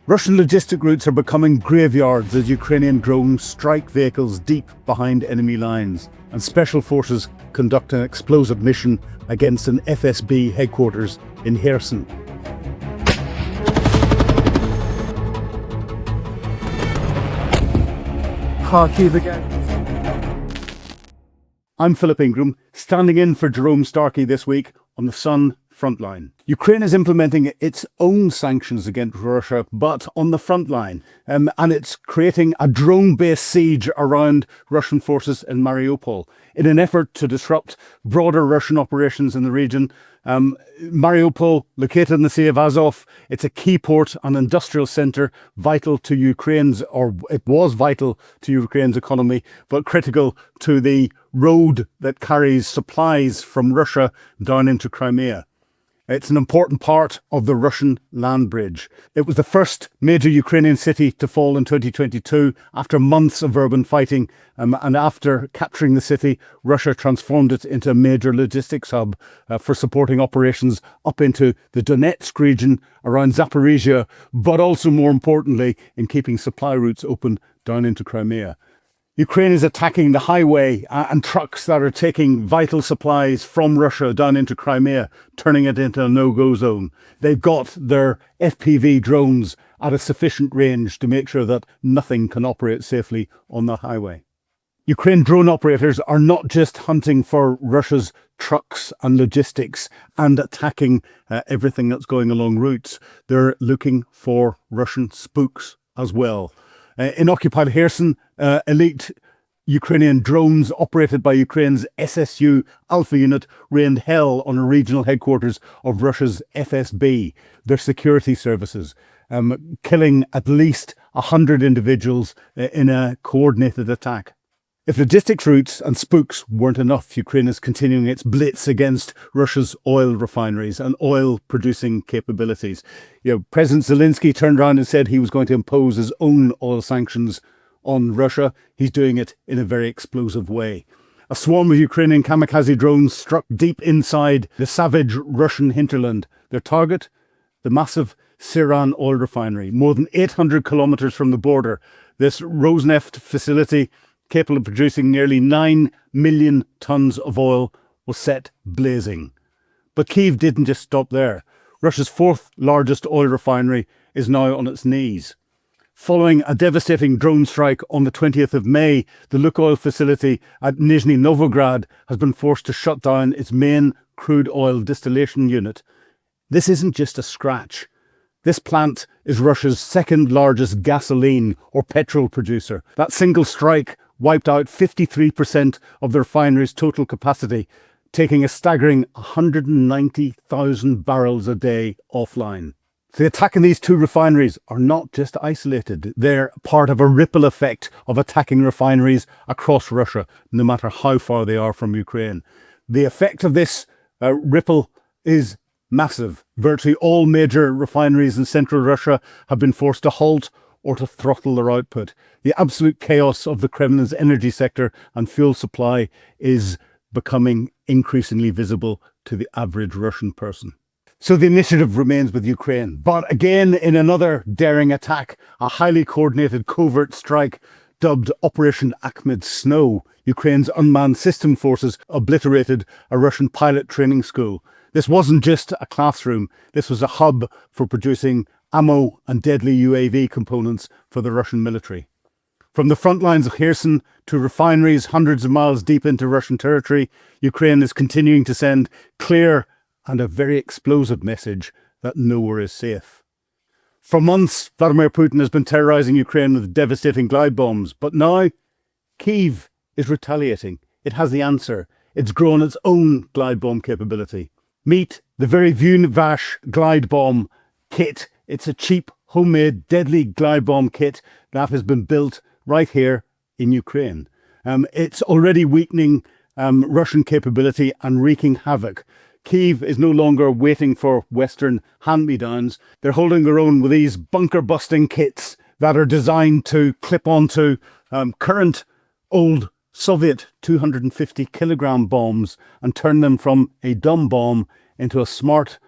Russian logistic routes are becoming graveyards as Ukrainian drones strike vehicles deep behind enemy lines, and special forces conduct an explosive mission against an FSB headquarters in Kherson. Kharkiv again. I'm Philip Ingram, standing in for Jerome Starkey this week on the Sun Frontline. Ukraine is implementing its own sanctions against Russia, but on the front line, and it's creating a drone-based siege around Russian forces in Mariupol in an effort to disrupt broader Russian operations in the region. Mariupol, located in the Sea of Azov, it's a key port and industrial centre vital to Ukraine's, or it was vital to Ukraine's economy, but critical to the road that carries supplies from Russia down into Crimea. It's an important part of the Russian land bridge. It was the first major Ukrainian city to fall in 2022 after months of urban fighting. And after capturing the city, Russia transformed it into a major logistics hub for supporting operations up into the Donetsk region around Zaporizhia, but also more importantly, in keeping supply routes open down into Crimea. Ukraine is attacking the highway and trucks that are taking vital supplies from Russia down into Crimea, turning it into a no-go zone. They've got their FPV drones at a sufficient range to make sure that nothing can operate safely on that highway. Ukraine drone operators are not just hunting for Russia's trucks and logistics and attacking everything that's going along routes. They're looking for Russian spooks as well. In occupied Kherson, elite Ukrainian drones operated by Ukraine's SSU Alpha unit rained hell on a regional headquarters of Russia's FSB, their security services, killing at least 100 individuals in a coordinated attack. If logistics routes and spooks weren't enough, Ukraine is continuing its blitz against Russia's oil refineries and oil-producing capabilities. President Zelensky turned around and said he was going to impose his own oil sanctions on Russia. He's doing it in a very explosive way. A swarm of Ukrainian kamikaze drones struck deep inside the savage Russian hinterland. Their target? The massive Syran oil refinery, more than 800 kilometers from the border. This Rosneft facility, capable of producing nearly 9 million tonnes of oil, was set blazing. But Kyiv didn't just stop there. Russia's fourth largest oil refinery is now on its knees. Following a devastating drone strike on the 20th of May, the Lukoil facility at Nizhny Novgorod has been forced to shut down its main crude oil distillation unit. This isn't just a scratch. This plant is Russia's second largest gasoline or petrol producer. That single strike wiped out 53% of the refinery's total capacity, taking a staggering 190,000 barrels a day offline. The attack in these two refineries are not just isolated. They're part of a ripple effect of attacking refineries across Russia, no matter how far they are from Ukraine. The effect of this ripple is massive. Virtually all major refineries in central Russia have been forced to halt or to throttle their output. The absolute chaos of the Kremlin's energy sector and fuel supply is becoming increasingly visible to the average Russian person. So the initiative remains with Ukraine. But again, in another daring attack, a highly coordinated covert strike dubbed Operation Akhmed Snow, Ukraine's unmanned system forces obliterated a Russian pilot training school. This wasn't just a classroom. This was a hub for producing ammo and deadly UAV components for the Russian military. From the front lines of Kherson to refineries hundreds of miles deep into Russian territory, Ukraine is continuing to send clear and a very explosive message that nowhere is safe. For months, Vladimir Putin has been terrorizing Ukraine with devastating glide bombs, but now Kyiv is retaliating. It has the answer. It's grown its own glide bomb capability. Meet the very Vash glide bomb kit. It's a cheap, homemade, deadly glide bomb kit that has been built right here in Ukraine. It's already weakening Russian capability and wreaking havoc. Kyiv is no longer waiting for Western hand-me-downs. They're holding their own with these bunker-busting kits that are designed to clip onto current old Soviet 250-kilogram bombs and turn them from a dumb bomb into a smart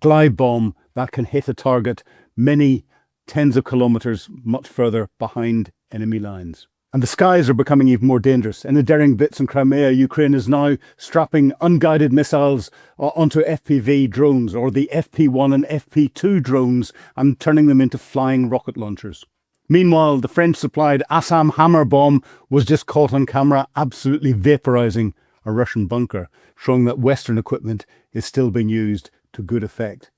glide bomb that can hit a target many tens of kilometers much further behind enemy lines. And the skies are becoming even more dangerous. In the daring bits in Crimea, Ukraine is now strapping unguided missiles onto FPV drones, or the FP1 and FP2 drones, and turning them into flying rocket launchers. Meanwhile, the French-supplied Assam Hammer bomb was just caught on camera absolutely vaporizing a Russian bunker, showing that Western equipment is still being used to good effect.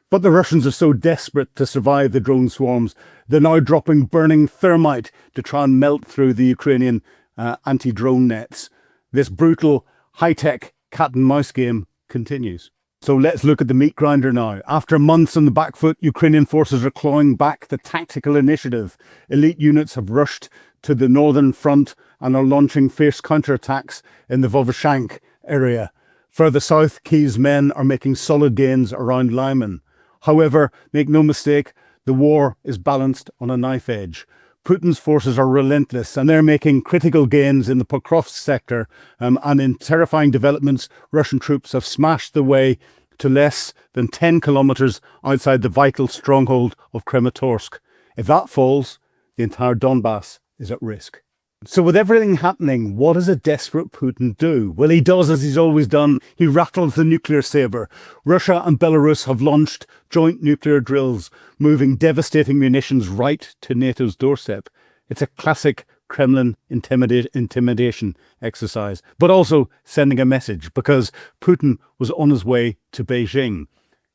But the Russians are so desperate to survive the drone swarms, they're now dropping burning thermite to try and melt through the Ukrainian anti-drone nets. This brutal, high-tech cat-and-mouse game continues. So let's look at the meat grinder now. After months on the back foot, Ukrainian forces are clawing back the tactical initiative. Elite units have rushed to the northern front and are launching fierce counterattacks in the Vovoshank area. Further south, Kyiv's men are making solid gains around Lyman. However, make no mistake, the war is balanced on a knife edge. Putin's forces are relentless, and they're making critical gains in the Pokrovsk sector. And in terrifying developments, Russian troops have smashed their way to less than 10 kilometers outside the vital stronghold of Kramatorsk. If that falls, the entire Donbass is at risk. So with everything happening, what does a desperate Putin do? Well, he does as he's always done. He rattles the nuclear saber. Russia and Belarus have launched joint nuclear drills, moving devastating munitions right to NATO's doorstep. It's a classic Kremlin intimidation exercise, but also sending a message, because Putin was on his way to Beijing.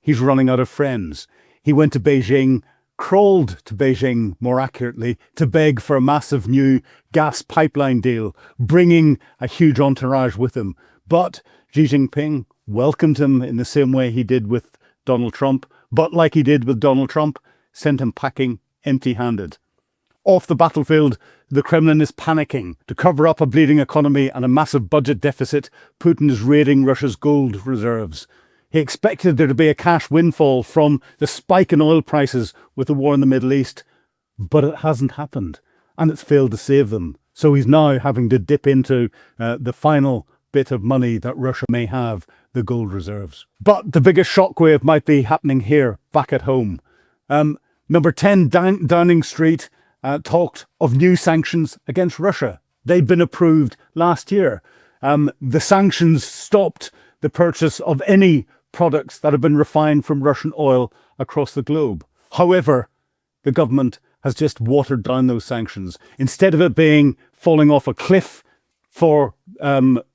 He's running out of friends. He went to Beijing, crawled to Beijing, more accurately, to beg for a massive new gas pipeline deal, bringing a huge entourage with him. But Xi Jinping welcomed him in the same way he did with Donald Trump, but like he did with Donald Trump, sent him packing empty-handed. Off the battlefield, the Kremlin is panicking. To cover up a bleeding economy and a massive budget deficit, Putin is raiding Russia's gold reserves. He expected there to be a cash windfall from the spike in oil prices with the war in the Middle East, but it hasn't happened, and it's failed to save them. So he's now having to dip into the final bit of money that Russia may have, the gold reserves. But the biggest shockwave might be happening here, back at home. Number 10 Downing Street talked of new sanctions against Russia. They'd been approved last year. The sanctions stopped the purchase of any products that have been refined from Russian oil across the globe. However, the government has just watered down those sanctions. Instead of it being falling off a cliff for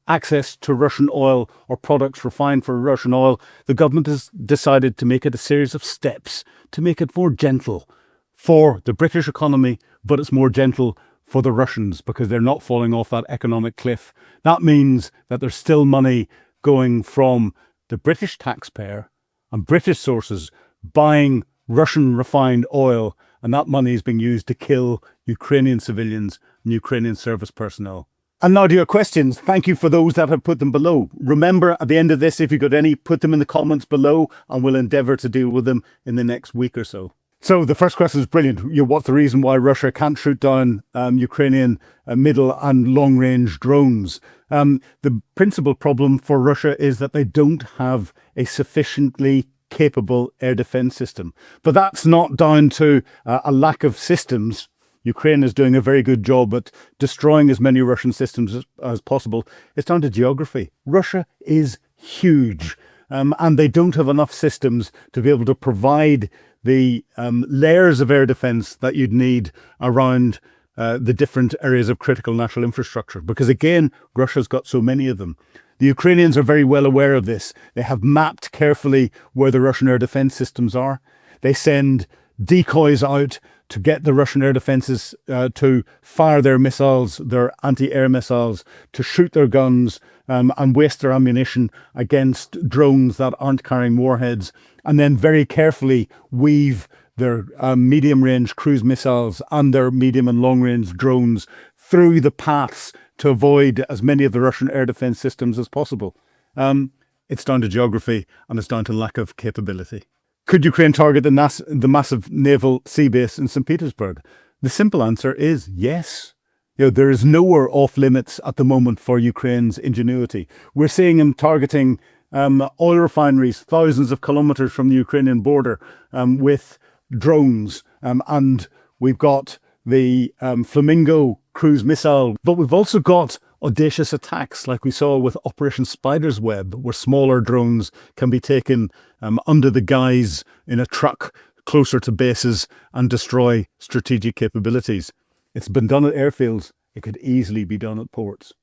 access to Russian oil or products refined for Russian oil, the government has decided to make it a series of steps to make it more gentle for the British economy, but it's more gentle for the Russians because they're not falling off that economic cliff. That means that there's still money going from the British taxpayer and British sources buying Russian refined oil, and that money is being used to kill Ukrainian civilians and Ukrainian service personnel. And now to your questions. Thank you for those that have put them below. Remember, at the end of this, if you've got any, put them in the comments below and we'll endeavour to deal with them in the next week or so. So the first question is brilliant. What's the reason why Russia can't shoot down Ukrainian middle and long-range drones? The principal problem for Russia is that they don't have a sufficiently capable air defense system. But that's not down to a lack of systems. Ukraine is doing a very good job at destroying as many Russian systems as possible. It's down to geography. Russia is huge, and they don't have enough systems to be able to provide the layers of air defense that you'd need around the different areas of critical national infrastructure. Because again, Russia's got so many of them. The Ukrainians are very well aware of this. They have mapped carefully where the Russian air defense systems are. They send decoys out to get the Russian air defenses to fire their missiles, their anti-air missiles, to shoot their guns and waste their ammunition against drones that aren't carrying warheads, and then very carefully weave their medium-range cruise missiles and their medium and long-range drones through the paths to avoid as many of the Russian air defense systems as possible. It's down to geography and it's down to lack of capability. Could Ukraine target the massive naval sea base in St. Petersburg? The simple answer is yes. There is nowhere off limits at the moment for Ukraine's ingenuity. We're seeing them targeting oil refineries thousands of kilometers from the Ukrainian border with drones and we've got the Flamingo cruise missile, but we've also got audacious attacks like we saw with Operation Spider's Web, where smaller drones can be taken under the guise in a truck closer to bases and destroy strategic capabilities. It's been done at airfields. It could easily be done at ports.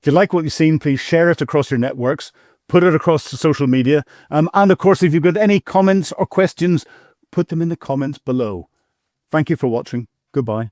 If you like what you've seen, please share it across your networks, put it across to social media, and of course, if you've got any comments or questions, put them in the comments below. Thank you for watching. Goodbye.